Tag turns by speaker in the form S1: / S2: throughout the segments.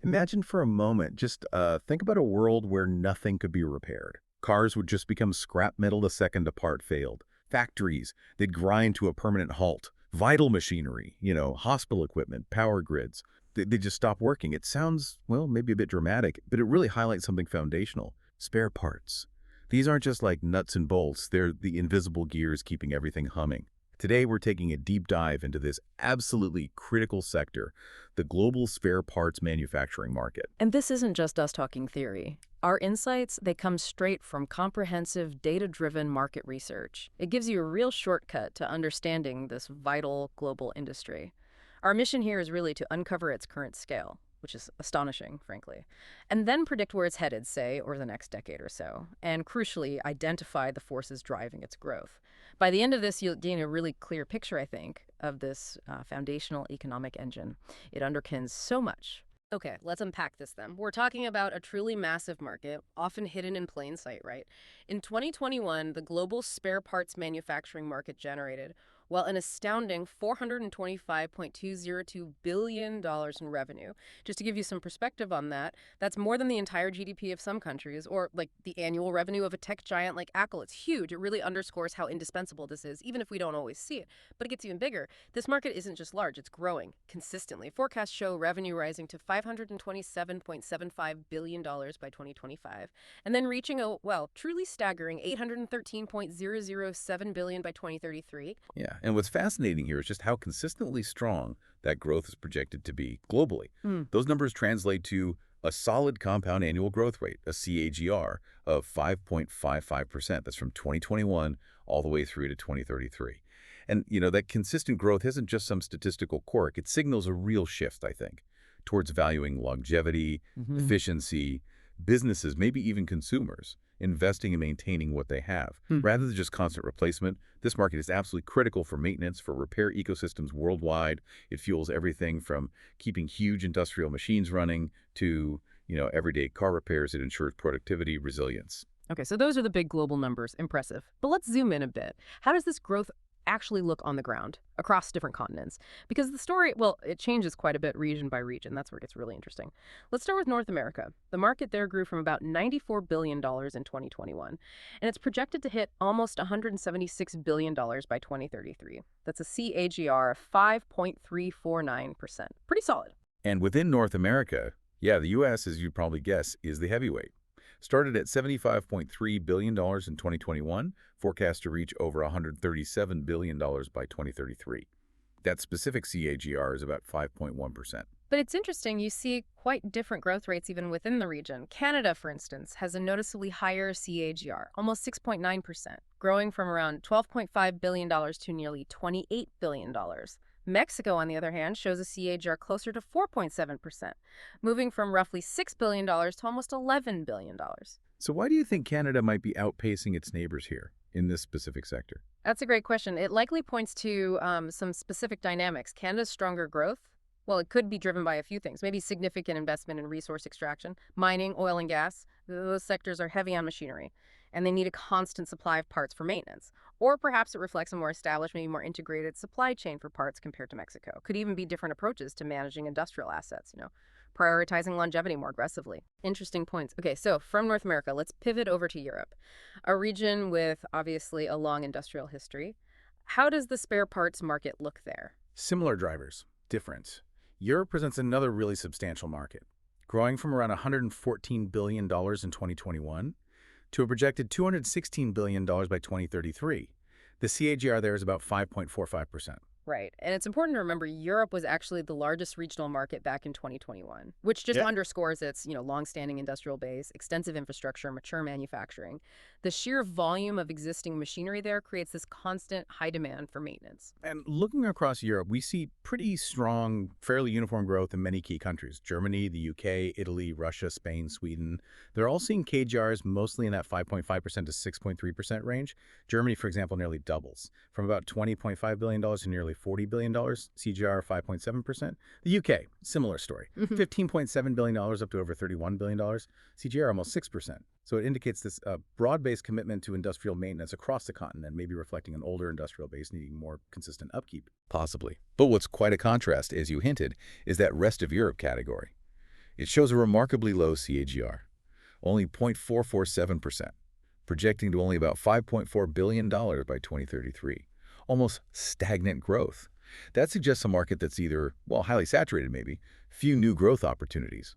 S1: Imagine for a moment, just think about a world where nothing could be repaired. Cars would just become scrap metal the second a part failed. Factories, they'd grind to a permanent halt. Vital machinery, hospital equipment, power grids, they just stop working. It sounds, well, maybe a bit dramatic, but it really highlights something foundational. Spare parts. These aren't just like nuts and bolts. They're the invisible gears keeping everything humming. Today, we're taking a deep dive into this absolutely critical sector, the global spare parts manufacturing market.
S2: And this isn't just us talking theory. Our insights, they come straight from comprehensive, data-driven market research. It gives you a real shortcut to understanding this vital global industry. Our mission here is really to uncover its current scale, which is astonishing, frankly, and then predict where it's headed, say, over the next decade or so, and crucially, identify the forces driving its growth. By the end of this, you'll gain a really clear picture, I think, of this foundational economic engine. It underpins so much. Okay, let's unpack this then. We're talking about a truly massive market, often hidden in plain sight, right? In 2021, the global spare parts manufacturing market generated, well, an astounding $425.202 billion in revenue. Just to give you some perspective on that, that's more than the entire GDP of some countries, or like the annual revenue of a tech giant like Apple. It's huge. It really underscores how indispensable this is, even if we don't always see it. But it gets even bigger. This market isn't just large, it's growing consistently. Forecasts show revenue rising to $527.75 billion by 2025, and then reaching a, well, truly staggering $813.007 billion by 2033.
S1: Yeah, and what's fascinating here is just how consistently strong that growth is projected to be globally.
S2: Hmm.
S1: Those numbers translate to a solid compound annual growth rate, a CAGR, of 5.55%. That's from 2021 all the way through to 2033. And, that consistent growth isn't just some statistical quirk. It signals a real shift, I think, towards valuing longevity, efficiency, businesses, maybe even consumers, investing and maintaining what they have. Rather than just constant replacement, this market is absolutely critical for maintenance, for repair ecosystems worldwide. It fuels everything from keeping huge industrial machines running to, everyday car repairs. It ensures productivity, resilience.
S2: Okay, so those are the big global numbers. Impressive. But let's zoom in a bit. How does this growth actually look on the ground across different continents? Because the story, well, it changes quite a bit region by region. That's where it gets really interesting. Let's start with North America. The market there grew from about $94 billion in 2021, and it's projected to hit almost $176 billion by 2033. That's a CAGR of 5.349%. Pretty solid.
S1: And within North America, yeah, the U.S., as you'd probably guess, is the heavyweight. Started at $75.3 billion in 2021, forecast to reach over $137 billion by 2033. That specific CAGR is about 5.1%.
S2: But it's interesting, you see quite different growth rates even within the region. Canada, for instance, has a noticeably higher CAGR, almost 6.9%, growing from around $12.5 billion to nearly $28 billion. Mexico, on the other hand, shows a CAGR closer to 4.7%, moving from roughly $6 billion to almost $11 billion.
S1: So why do you think Canada might be outpacing its neighbors here in this specific sector?
S2: That's a great question. It likely points to some specific dynamics. Canada's stronger growth, well, it could be driven by a few things. Maybe significant investment in resource extraction, mining, oil and gas. Those sectors are heavy on machinery, and they need a constant supply of parts for maintenance. Or perhaps it reflects a more established, maybe more integrated supply chain for parts compared to Mexico. Could even be different approaches to managing industrial assets, prioritizing longevity more aggressively. Interesting points. Okay, so from North America, let's pivot over to Europe, a region with obviously a long industrial history. How does the spare parts market look there?
S1: Similar drivers, different. Europe presents another really substantial market, growing from around $114 billion in 2021 to a projected $216 billion by 2033. The CAGR there is about 5.45%.
S2: Right. And it's important to remember Europe was actually the largest regional market back in 2021, which just
S1: Yeah.
S2: underscores its, longstanding industrial base, extensive infrastructure, mature manufacturing. The sheer volume of existing machinery there creates this constant high demand for maintenance.
S1: And looking across Europe, we see pretty strong, fairly uniform growth in many key countries. Germany, the UK, Italy, Russia, Spain, Sweden. They're all seeing KGRs mostly in that 5.5% to 6.3% range. Germany, for example, nearly doubles, from about $20.5 billion to nearly $40 billion, CGR 5.7%. The UK, similar story, $15.7 billion up to over $31 billion, CGR almost 6%. So it indicates this broad-based commitment to industrial maintenance across the continent, maybe reflecting an older industrial base needing more consistent upkeep. Possibly. But what's quite a contrast, as you hinted, is that rest of Europe category. It shows a remarkably low CAGR, only 0.447%, projecting to only about $5.4 billion by 2033. Almost stagnant growth. That suggests a market that's either, well, highly saturated maybe, few new growth opportunities,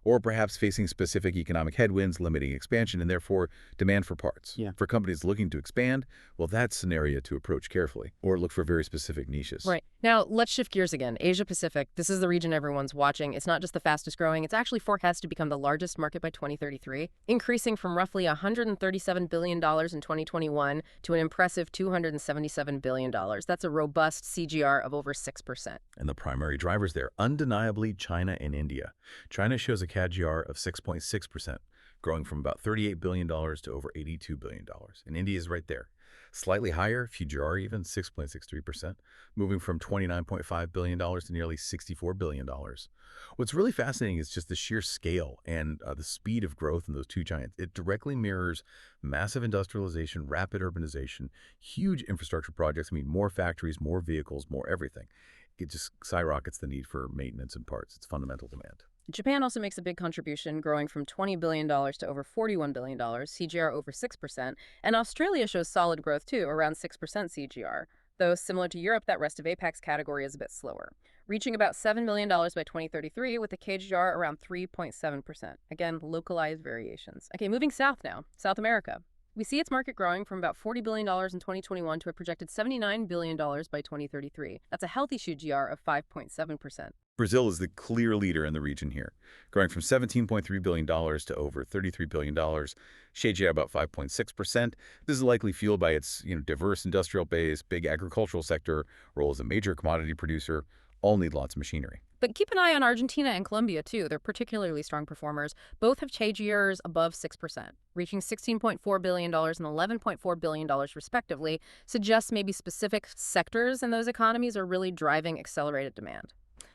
S1: or perhaps facing specific economic headwinds limiting expansion and therefore demand for parts.
S3: Yeah.
S1: For companies looking to expand, well, that's an area to approach carefully, or look for very specific niches.
S2: Right. Now, let's shift gears again. Asia Pacific, this is the region everyone's watching. It's not just the fastest growing, it's actually forecast to become the largest market by 2033, increasing from roughly $137 billion in 2021 to an impressive $277 billion. That's a robust CGR of over 6%.
S1: And the primary drivers there, undeniably China and India. China shows a CAGR of 6.6%, growing from about $38 billion to over $82 billion. And India is right there. Slightly higher, CAGR even, 6.63%, moving from $29.5 billion to nearly $64 billion. What's really fascinating is just the sheer scale and the speed of growth in those two giants. It directly mirrors massive industrialization, rapid urbanization, huge infrastructure projects. I mean, more factories, more vehicles, more everything. It just skyrockets the need for maintenance and parts. It's fundamental demand.
S2: Japan also makes a big contribution, growing from $20 billion to over $41 billion, CGR over 6%, and Australia shows solid growth too, around 6% CGR. Though similar to Europe, that rest of APAC's category is a bit slower, reaching about $7 million by 2033 with a CAGR around 3.7%. Again, localized variations. Okay, moving south now, South America. We see its market growing from about $40 billion in 2021 to a projected $79 billion by 2033. That's a healthy CGR of 5.7%.
S1: Brazil is the clear leader in the region here, growing from $17.3 billion to over $33 billion, CAGR about 5.6%. This is likely fueled by its diverse industrial base, big agricultural sector, role as a major commodity producer, all need lots of machinery.
S2: But keep an eye on Argentina and Colombia, too. They're particularly strong performers. Both have CAGRs above 6%, reaching $16.4 billion and $11.4 billion, respectively, suggests maybe specific sectors in those economies are really driving accelerated demand.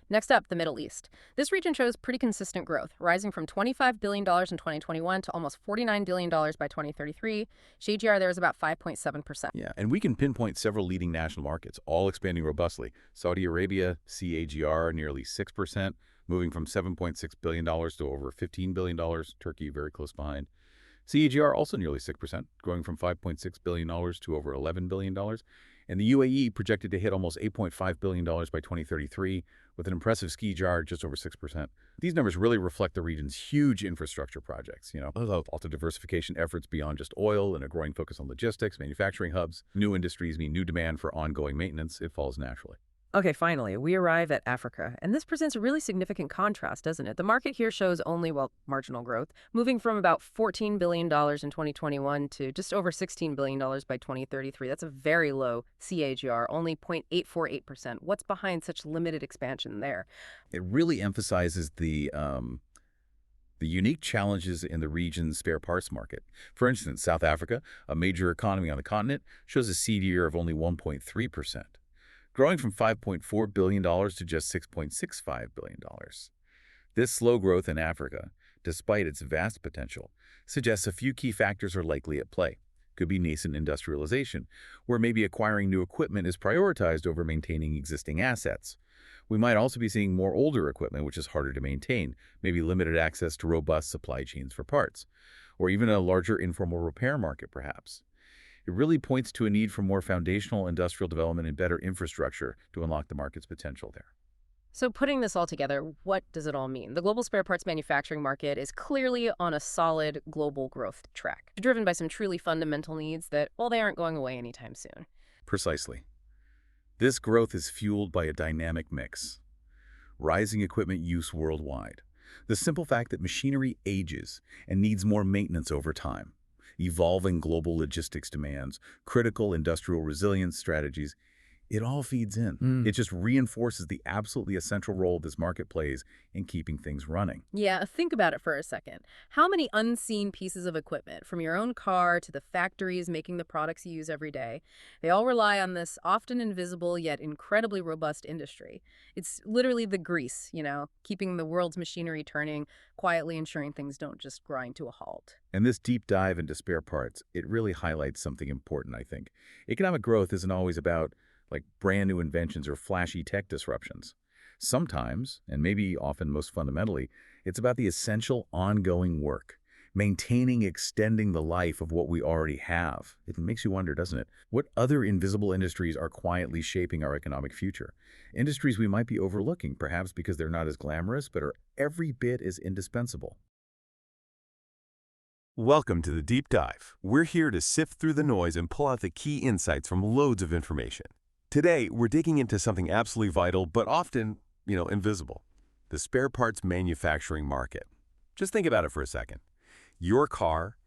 S2: Next up, the Middle East. This region shows pretty consistent growth, rising from $25 billion in 2021 to almost $49 billion by 2033. CAGR there is about 5.7%.
S1: Yeah, and we can pinpoint several leading national markets, all expanding robustly. Saudi Arabia, CAGR nearly 6%, moving from $7.6 billion to over $15 billion. Turkey very close behind. CAGR also nearly 6%, growing from $5.6 billion to over $11 billion. And the UAE projected to hit almost $8.5 billion by 2033, with an impressive CAGR just over 6%. These numbers really reflect the region's huge infrastructure projects, also diversification efforts beyond just oil and a growing focus on logistics, manufacturing hubs. New industries mean new demand for ongoing maintenance. It follows naturally.
S2: Okay, finally, we arrive at Africa, and this presents a really significant contrast, doesn't it? The market here shows only, well, marginal growth, moving from about $14 billion in 2021 to just over $16 billion by 2033. That's a very low CAGR, only 0.848%. What's behind such limited expansion there?
S1: It really emphasizes the unique challenges in the region's spare parts market. For instance, South Africa, a major economy on the continent, shows a CAGR of only 1.3%. Growing from $5.4 billion to just $6.65 billion. This slow growth in Africa, despite its vast potential, suggests a few key factors are likely at play. Could be nascent industrialization, where maybe acquiring new equipment is prioritized over maintaining existing assets. We might also be seeing more older equipment, which is harder to maintain, maybe limited access to robust supply chains for parts, or even a larger informal repair market, perhaps. It really points to a need for more foundational industrial development and better infrastructure to unlock the market's potential there.
S2: So putting this all together, what does it all mean? The global spare parts manufacturing market is clearly on a solid global growth track, driven by some truly fundamental needs that, well, they aren't going away anytime soon.
S1: Precisely. This growth is fueled by a dynamic mix. Rising equipment use worldwide. The simple fact that machinery ages and needs more maintenance over time. Evolving global logistics demands, critical industrial resilience strategies, it all feeds in. It just reinforces the absolutely essential role this market plays in keeping things running.
S2: Yeah, think about it for a second. How many unseen pieces of equipment, from your own car to the factories making the products you use every day, they all rely on this often invisible yet incredibly robust industry. It's literally the grease, keeping the world's machinery turning, quietly ensuring things don't just grind to a halt.
S1: And this deep dive into spare parts, it really highlights something important, I think. Economic growth isn't always about brand new inventions or flashy tech disruptions. Sometimes, and maybe often most fundamentally, It's about the essential ongoing work, maintaining, extending the life of what we already have. It makes you wonder, doesn't it? What other invisible industries are quietly shaping our economic future? Industries we might be overlooking, perhaps because they're not as glamorous, but are every bit as indispensable.
S3: Welcome to the Deep Dive. We're here to sift through the noise and pull out the key insights from loads of information. Today, we're digging into something absolutely vital, but often, invisible. The spare parts manufacturing market. Just think about it for a second. Your car,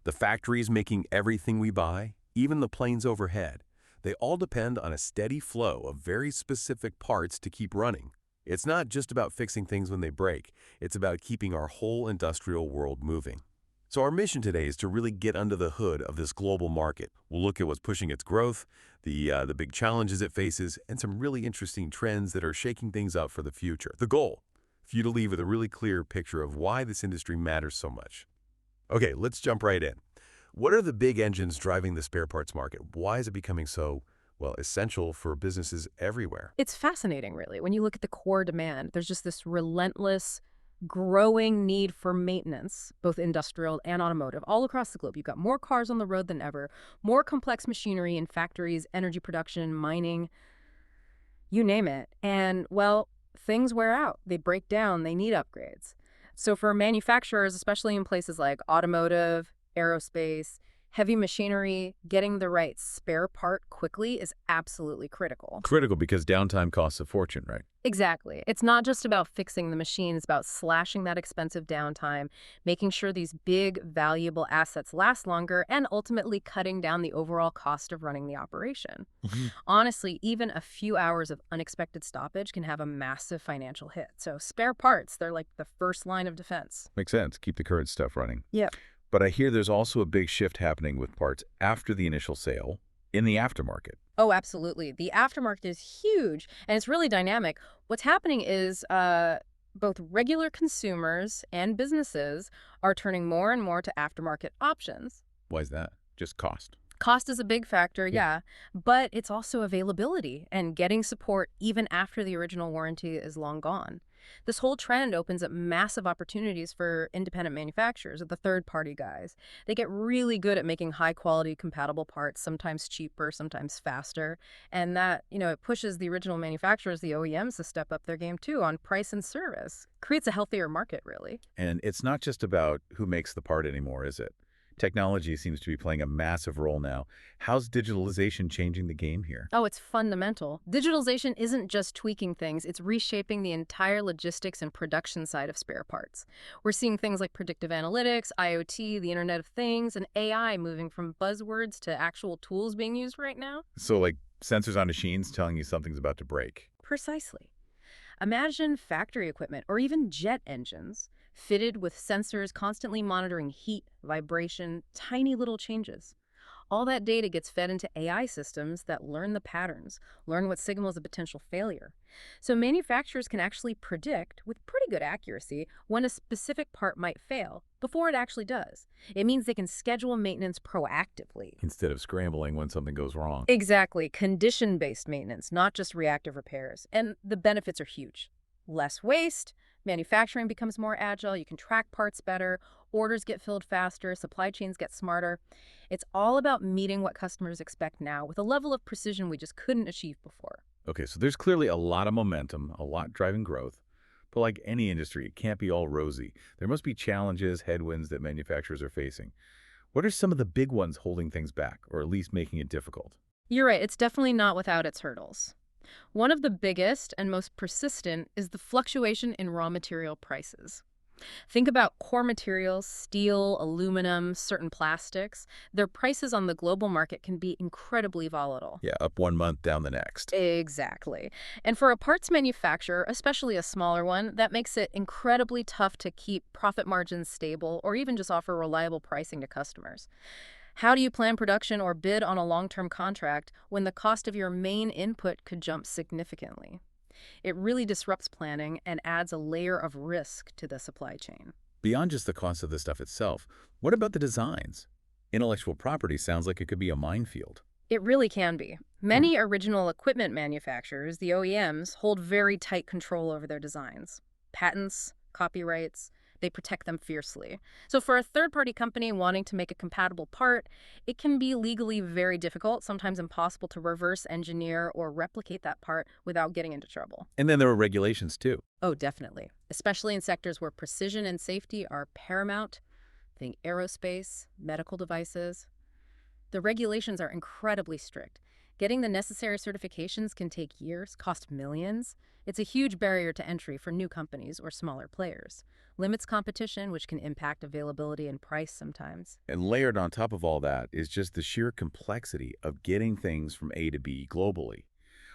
S3: the factories making everything we buy, even the planes overhead, they all depend on a steady flow of very specific parts to keep running. It's not just about fixing things when they break. It's about keeping our whole industrial world moving. So our mission today is to really get under the hood of this global market. We'll look at what's pushing its growth, the big challenges it faces, and some really interesting trends that are shaking things up for the future. The goal, for you to leave with a really clear picture of why this industry matters so much. Okay, let's jump right in. What are the big engines driving the spare parts market? Why is it becoming so, essential for businesses everywhere?
S2: It's fascinating, really. When you look at the core demand, there's just this relentless, growing need for maintenance, both industrial and automotive, all across the globe. You've got more cars on the road than ever, more complex machinery in factories, energy production, mining, you name it. And, well, things wear out. They break down. They need upgrades. So for manufacturers, especially in places like automotive, aerospace, heavy machinery, getting the right spare part quickly is absolutely critical.
S1: Critical because downtime costs a fortune, right?
S2: Exactly. It's not just about fixing the machine, it's about slashing that expensive downtime, making sure these big, valuable assets last longer, and ultimately cutting down the overall cost of running the operation.
S1: Mhm.
S2: Honestly, even a few hours of unexpected stoppage can have a massive financial hit. So spare parts, they're like the first line of defense.
S1: Makes sense. Keep the current stuff running.
S2: Yep.
S1: But I hear there's also a big shift happening with parts after the initial sale in the aftermarket.
S2: Oh, absolutely. The aftermarket is huge and it's really dynamic. What's happening is both regular consumers and businesses are turning more and more to aftermarket options.
S1: Why is that? Just cost.
S2: Cost is a big factor,
S1: Yeah.
S2: yeah, but it's also availability and getting support even after the original warranty is long gone. This whole trend opens up massive opportunities for independent manufacturers or the third-party guys. They get really good at making high-quality compatible parts, sometimes cheaper, sometimes faster, and that, it pushes the original manufacturers, the OEMs, to step up their game too on price and service. Creates a healthier market, really.
S1: And it's not just about who makes the part anymore, is it? Technology seems to be playing a massive role now. How's digitalization changing the game here?
S2: Oh, it's fundamental. Digitalization isn't just tweaking things, it's reshaping the entire logistics and production side of spare parts. We're seeing things like predictive analytics, IoT, the Internet of Things, and AI moving from buzzwords to actual tools being used right now.
S1: So, like sensors on machines telling you something's about to break.
S2: Precisely. Imagine factory equipment or even jet engines fitted with sensors constantly monitoring heat, vibration, tiny little changes. All that data gets fed into AI systems that learn the patterns, learn what signals a potential failure. So manufacturers can actually predict, with pretty good accuracy, when a specific part might fail before it actually does. It means they can schedule maintenance proactively.
S1: Instead of scrambling when something goes wrong.
S2: Exactly, condition-based maintenance, not just reactive repairs. And the benefits are huge. Less waste, manufacturing becomes more agile, you can track parts better, orders get filled faster, supply chains get smarter. It's all about meeting what customers expect now with a level of precision we just couldn't achieve before.
S1: Okay, so there's clearly a lot of momentum, a lot driving growth. But like any industry, it can't be all rosy. There must be challenges, headwinds that manufacturers are facing. What are some of the big ones holding things back, or at least making it difficult?
S2: You're right, it's definitely not without its hurdles. One of the biggest and most persistent is the fluctuation in raw material prices. Think about core materials, steel, aluminum, certain plastics. Their prices on the global market can be incredibly volatile.
S1: Yeah, up one month, down the next.
S2: Exactly. And for a parts manufacturer, especially a smaller one, that makes it incredibly tough to keep profit margins stable or even just offer reliable pricing to customers. How do you plan production or bid on a long-term contract when the cost of your main input could jump significantly? It really disrupts planning and adds a layer of risk to the supply chain.
S1: Beyond just the cost of the stuff itself, what about the designs? Intellectual property sounds like it could be a minefield.
S2: It really can be. Many original equipment manufacturers, the OEMs, hold very tight control over their designs. Patents, copyrights. They protect them fiercely. So for a third-party company wanting to make a compatible part, it can be legally very difficult, sometimes impossible to reverse engineer or replicate that part without getting into trouble.
S1: And then there are regulations too.
S2: Oh, definitely. Especially in sectors where precision and safety are paramount. Think aerospace, medical devices. The regulations are incredibly strict. Getting the necessary certifications can take years, cost millions. It's a huge barrier to entry for new companies or smaller players. Limits competition, which can impact availability and price sometimes.
S1: And layered on top of all that is just the sheer complexity of getting things from A to B globally.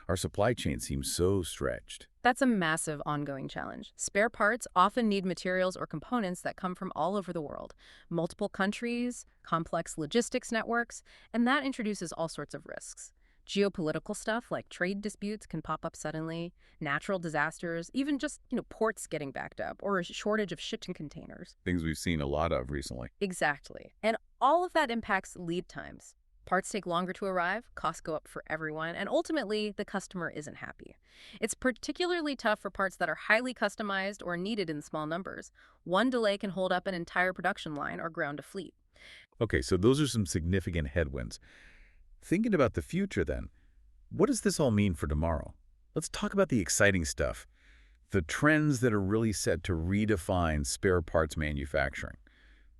S1: Our supply chain seems so stretched.
S2: That's a massive ongoing challenge. Spare parts often need materials or components that come from all over the world, multiple countries, complex logistics networks, and that introduces all sorts of risks. Geopolitical stuff like trade disputes can pop up suddenly, natural disasters, even just, ports getting backed up or a shortage of shipping containers.
S1: Things we've seen a lot of recently.
S2: Exactly. And all of that impacts lead times. Parts take longer to arrive, costs go up for everyone, and ultimately, the customer isn't happy. It's particularly tough for parts that are highly customized or needed in small numbers. One delay can hold up an entire production line or ground a fleet.
S1: Okay, so those are some significant headwinds. Thinking about the future then, what does this all mean for tomorrow? Let's talk about the exciting stuff, the trends that are really set to redefine spare parts manufacturing.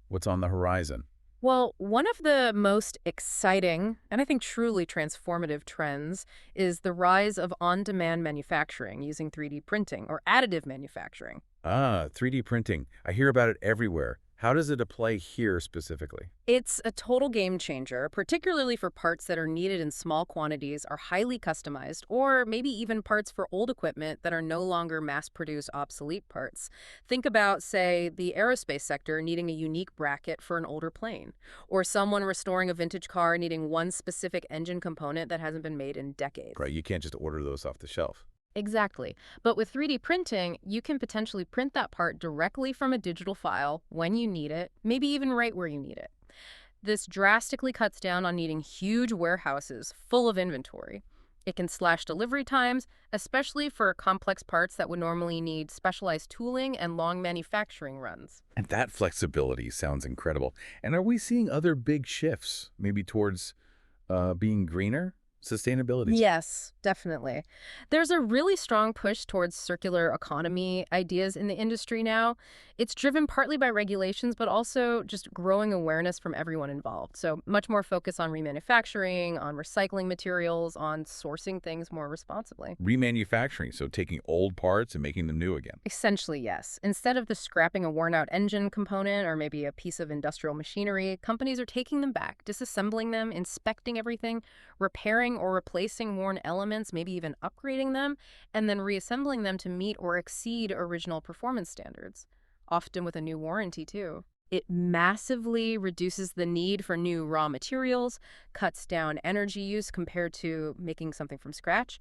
S1: What's on the horizon?
S2: Well, one of the most exciting and I think truly transformative trends is the rise of on-demand manufacturing using 3D printing or additive manufacturing.
S1: Ah, 3D printing. I hear about it everywhere. How does it apply here specifically?
S2: It's a total game changer, particularly for parts that are needed in small quantities, are highly customized, or maybe even parts for old equipment that are no longer mass-produced obsolete parts. Think about, say, the aerospace sector needing a unique bracket for an older plane, or someone restoring a vintage car needing one specific engine component that hasn't been made in decades.
S1: Right, you can't just order those off the shelf.
S2: Exactly. But with 3D printing, you can potentially print that part directly from a digital file when you need it, maybe even right where you need it. This drastically cuts down on needing huge warehouses full of inventory. It can slash delivery times, especially for complex parts that would normally need specialized tooling and long manufacturing runs.
S1: And that flexibility sounds incredible. And are we seeing other big shifts, maybe towards being greener? Sustainability.
S2: Yes, definitely. There's a really strong push towards circular economy ideas in the industry now. It's driven partly by regulations, but also just growing awareness from everyone involved. So much more focus on remanufacturing, on recycling materials, on sourcing things more responsibly.
S1: Remanufacturing, so taking old parts and making them new again.
S2: Essentially, yes. Instead of the scrapping a worn-out engine component or maybe a piece of industrial machinery, companies are taking them back, disassembling them, inspecting everything, repairing or replacing worn elements, maybe even upgrading them, and then reassembling them to meet or exceed original performance standards, often with a new warranty, too. It massively reduces the need for new raw materials, cuts down energy use compared to making something from scratch.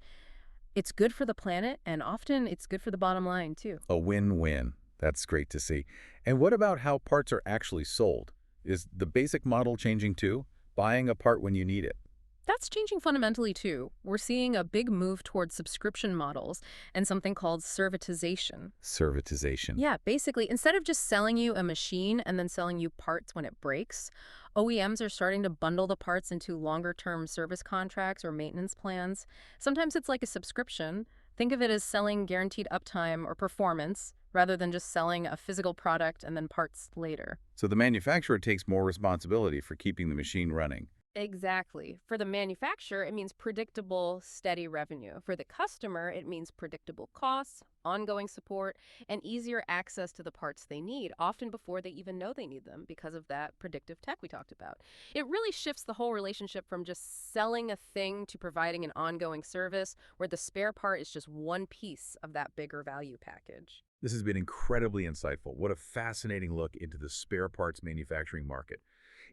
S2: It's good for the planet, and often it's good for the bottom line, too.
S1: A win-win. That's great to see. And what about how parts are actually sold? Is the basic model changing too? Buying a part when you need it.
S2: That's changing fundamentally, too. We're seeing a big move towards subscription models and something called servitization.
S1: Servitization.
S2: Yeah, basically, instead of just selling you a machine and then selling you parts when it breaks, OEMs are starting to bundle the parts into longer-term service contracts or maintenance plans. Sometimes it's like a subscription. Think of it as selling guaranteed uptime or performance rather than just selling a physical product and then parts later.
S1: So the manufacturer takes more responsibility for keeping the machine running.
S2: Exactly. For the manufacturer, it means predictable, steady revenue. For the customer, it means predictable costs, ongoing support, and easier access to the parts they need, often before they even know they need them because of that predictive tech we talked about. It really shifts the whole relationship from just selling a thing to providing an ongoing service where the spare part is just one piece of that bigger value package.
S1: This has been incredibly insightful. What a fascinating look into the spare parts manufacturing market.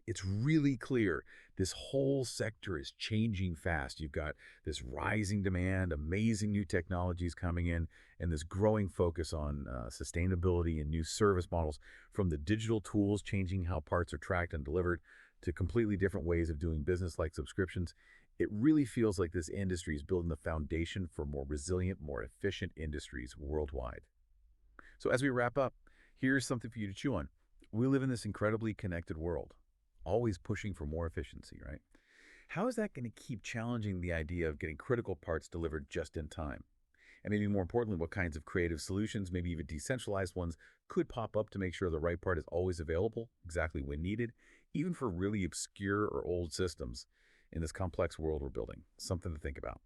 S1: It's really clear this whole sector is changing fast. You've got this rising demand, amazing new technologies coming in, and this growing focus on sustainability and new service models, from the digital tools changing how parts are tracked and delivered to completely different ways of doing business like subscriptions. It really feels like this industry is building the foundation for more resilient, more efficient industries worldwide. So as we wrap up, Here's something for you to chew on. We live in this incredibly connected world, always pushing for more efficiency, right? How is that going to keep challenging the idea of getting critical parts delivered just in time? And maybe more importantly, what kinds of creative solutions, maybe even decentralized ones, could pop up to make sure the right part is always available, exactly when needed, even for really obscure or old systems in this complex world we're building? Something to think about.